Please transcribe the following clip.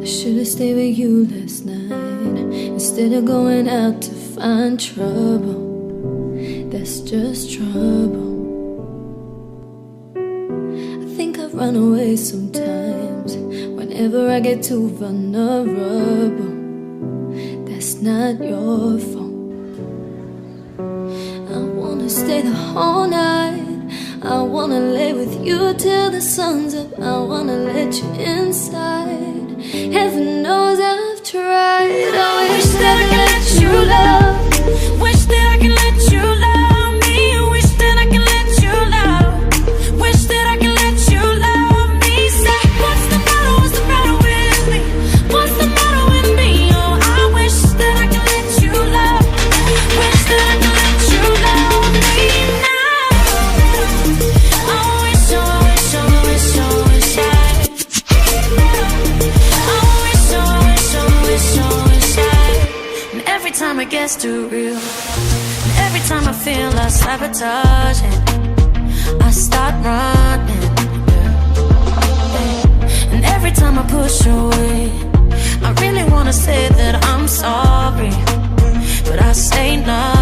should've stayed with you last night instead of going out to find trouble. That's just trouble. I think I've run away sometimes whenever I get too vulnerable. That's not your fault. I wanna stay the whole night. I wanna lay with you till the sun's up. I wanna let you inside. Heaven knows I've tried. I wish that I could let you love. Wish that I could let you love me. Wish that I could let you love. Wish that I could let you love me. Say, what's the matter? What's the matter with me? What's the matter with me? Oh, I wish that I could let you love. Wish that I could let you love me now. Every time it gets too real, and every time I feel I sabotage it, I start running, and every time I push away, I really wanna say that I'm sorry, but I say no.